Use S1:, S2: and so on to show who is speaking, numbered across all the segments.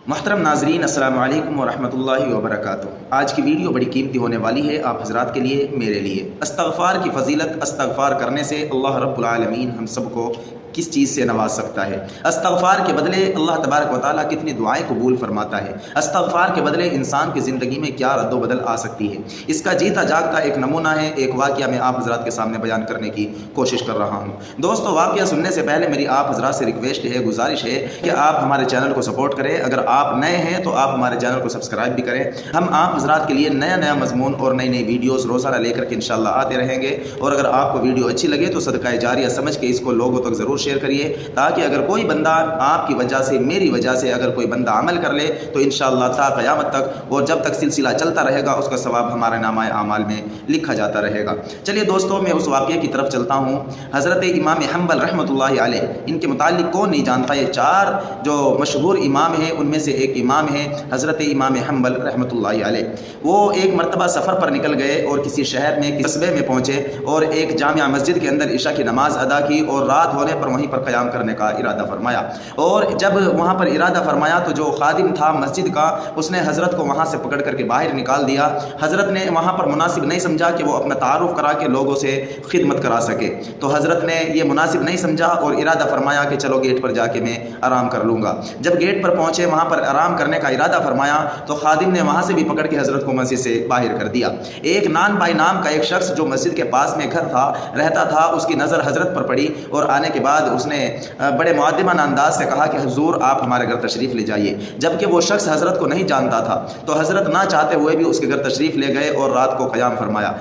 S1: محترم ناظرین، السلام علیکم ورحمۃ اللہ وبرکاتہ۔ آج کی ویڈیو بڑی قیمتی ہونے والی ہے آپ حضرات کے لیے، میرے لیے۔ استغفار کی فضیلت، استغفار کرنے سے اللہ رب العالمین ہم سب کو کس چیز سے نواز سکتا ہے۔ استغفار کے بدلے اللہ تبارک و تعالیٰ کتنی دعائیں قبول فرماتا ہے۔ استغفار کے بدلے انسان کی زندگی میں کیا رد و بدل آ سکتی ہے، اس کا جیتا جاگتا ایک نمونہ ہے، ایک واقعہ میں آپ حضرات کے سامنے بیان کرنے کی کوشش کر رہا ہوں۔ دوستو، واقعہ سننے سے پہلے میری آپ حضرات سے ریکویسٹ ہے، گزارش ہے کہ آپ ہمارے چینل کو سپورٹ کریں۔ اگر آپ نئے ہیں تو آپ ہمارے چینل کو سبسکرائب بھی کریں۔ ہم آپ حضرات کے لیے نیا مضمون اور نئی ویڈیوز روزانہ لے کر کے انشاءاللہ آتے رہیں گے۔ اور اگر آپ کو ویڈیو اچھی لگے تو صدقہ جاریہ سمجھ کے اس کو لوگوں تک ضرور شیئر کریے، تاکہ اگر کوئی بندہ آپ کی وجہ سے، میری وجہ سے اگر کوئی بندہ عمل کر لے تو انشاءاللہ تا قیامت تک اور جب تک سلسلہ چلتا رہے گا اس کا ثواب ہمارے نامہ اعمال میں لکھا جاتا رہے گا۔ چلیے دوستو، میں اس واقعے کی طرف چلتا ہوں۔ حضرت امام حنبل رحمۃ اللہ علیہ، ان کے متعلق کون نہیں جانتا، یہ چار جو مشہور امام ہیں ان میں سے ایک امام ہے حضرت امام حنبل رحمۃ اللہ علیہ۔ وہ ایک مرتبہ سفر پر نکل گئے اور کسی شہر میں، قصبے میں پہنچے اور ایک جامع مسجد کے اندر عشاء کی نماز ادا کی اور رات ہونے پر وہیں پر قیام کرنے کا ارادہ فرمایا۔ اور جب وہاں پر ارادہ فرمایا تو جو خادم تھا مسجد کا، اس نے حضرت کو وہاں سے پکڑ کر کے باہر نکال دیا۔ حضرت نے وہاں پر مناسب نہیں سمجھا کہ وہ اپنا تعارف کرا کے لوگوں سے خدمت کرا سکے، تو حضرت نے یہ مناسب نہیں سمجھا اور ارادہ فرمایا کہ چلو گیٹ پر جا کے میں آرام کر لوں گا۔ جب گیٹ پر پہنچے، وہاں پر آرام کرنے کا ارادہ فرمایا تو خادم نے وہاں سے بھی پکڑ کے حضرت کو مسجد سے باہر کر دیا۔ ایک نان بھائی نام کا ایک شخص جو مسجد کے پاس میں گھر تھا، رہتا تھا، اس کی نظر حضرت پر پڑی اور آنے کے بعد اس نے بڑے مؤدبانہ انداز سے کہا کہ حضور آپ ہمارے گھر تشریف لے جائیے، جبکہ وہ شخص حضرت کو نہیں جانتا تھا۔ تو حضرت نہ چاہتے ہوئے بھی اس کے گھر تشریف لے گئے اور رات کو قیام فرمایا۔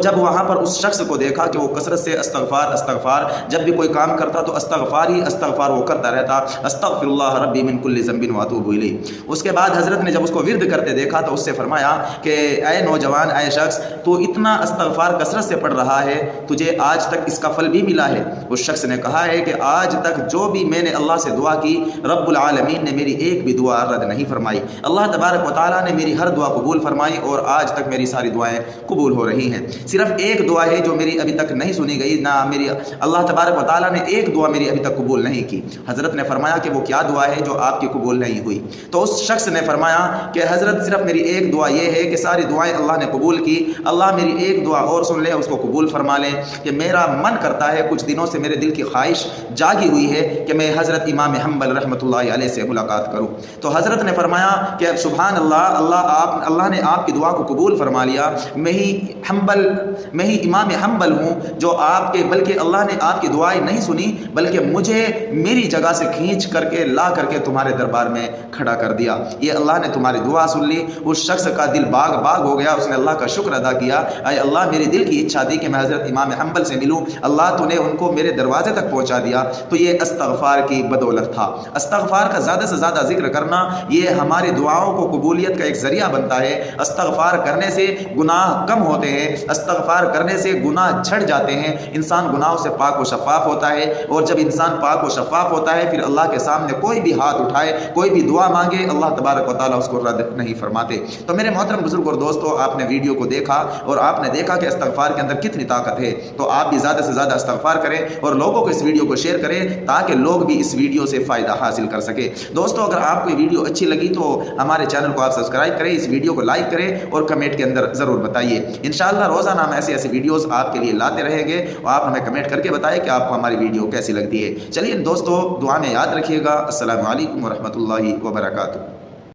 S1: جب وہاں پر اس شخص کو دیکھا کہ وہ کثرت سے استغفار، جب بھی کوئی کام کرتا تو استغفار وہ کرتا رہتا، استغفر اللہ ربی من کل ذنب واتوب الیہ۔ اس کے بعد حضرت نے جب اس کو ورد کرتے دیکھا تو اس سے فرمایا کہ اے نوجوان، اے شخص، تو اتنا استغفار کثرت سے پڑھ رہا ہے، تجھے آج تک اس کا پھل بھی ملا ہے؟ اس شخص نے کہا ہے کہ آج تک جو بھی میں نے اللہ سے دعا کی، رب العالمین نے میری ایک بھی دعا رد نہیں فرمائی۔ اللہ تبارک و تعالیٰ نے میری ہر دعا قبول فرمائی اور آج تک میری ساری دعائیں قبول ہو رہی ہیں۔ صرف ایک دعا ہے جو میری ابھی تک نہیں سنی گئی، نہ میری اللہ تبارک و تعالیٰ نے ایک دعا میری ابھی تک قبول نہیں کی۔ حضرت نے فرمایا کہ وہ کیا دعا ہے جو آپ کی قبول نہیں ہوئی؟ تو اس شخص نے فرمایا کہ حضرت صرف میری ایک دعا یہ ہے کہ ساری دعائیں اللہ نے قبول کی، اللہ میری ایک دعا اور سن لے، اس کو قبول فرما لیں کہ میرا من کرتا ہے، کچھ دنوں سے میرے دل کی خواہش جاگی ہوئی ہے کہ میں حضرت امام حنبل رحمۃ اللہ علیہ سے ملاقات کروں۔ تو حضرت نے فرمایا کہ سبحان اللہ نے آپ کی دعا کو قبول فرما لیا۔ میں ہی امام حنبل ہوں جو آپ کے، بلکہ اللہ نے آپ کی دعائیں نہیں سنی بلکہ مجھے میری جگہ سے کھینچ کر کے لا کر کے تمہارے دربار میں کھڑا کر دیا۔ یہ اللہ نے تمہاری دعا سن لی۔ اس شخص کا دل باغ ہو گیا، اس نے اللہ کا شکر ادا کیا، اے اللہ میری دل کی اچھا تھی کہ میں حضرت امام حنبل سے ملوں، اللہ تو نے ان کو میرے دروازے تک پہنچا دیا۔ تو یہ استغفار کی بدولت تھا۔ استغفار کا زیادہ سے زیادہ ذکر کرنا یہ ہماری دعاؤں کو قبولیت کا ایک ذریعہ بنتا ہے۔ استغفار کرنے سے گناہ کم ہوتے ہیں، استغفار کرنے سے گناہ جھڑ جاتے ہیں، انسان گناہوں سے پاک و شفاف ہوتا ہے۔ اور جب انسان پاک و شفاف ہوتا ہے پھر اللہ کے سامنے کوئی بھی ہاتھ اٹھائے، کوئی بھی دعا مانگے، اللہ تبارک و تعالیٰ اس کو رد نہیں فرماتے۔ تو میرے محترم بزرگ اور دوستو، آپ نے ویڈیو کو دیکھا اور آپ نے دیکھا کہ استغفار کے اندر کتنی طاقت ہے۔ تو آپ بھی زیادہ سے زیادہ استغفار کریں اور لوگوں کو اس ویڈیو کو شیئر کریں تاکہ لوگ بھی اس ویڈیو سے فائدہ حاصل کر سکے۔ دوستو، اگر آپ کو یہ ویڈیو اچھی لگی تو ہمارے چینل کو آپ سبسکرائب کریں، اس ویڈیو کو لائک کریں اور کمنٹ کے اندر ضرور بتائیے۔ انشاءاللہ روزانہ ہم ایسی ویڈیوز آپ کے لیے لاتے رہیں گے اور آپ ہمیں کمنٹ کر کے بتائیں کہ آپ کو ہماری ویڈیو کیسی لگتی ہے۔ چلیے دوستو، دعا میں یاد رکھیے گا۔ السلام علیکم ورحمۃ اللہ وبرکاتہ۔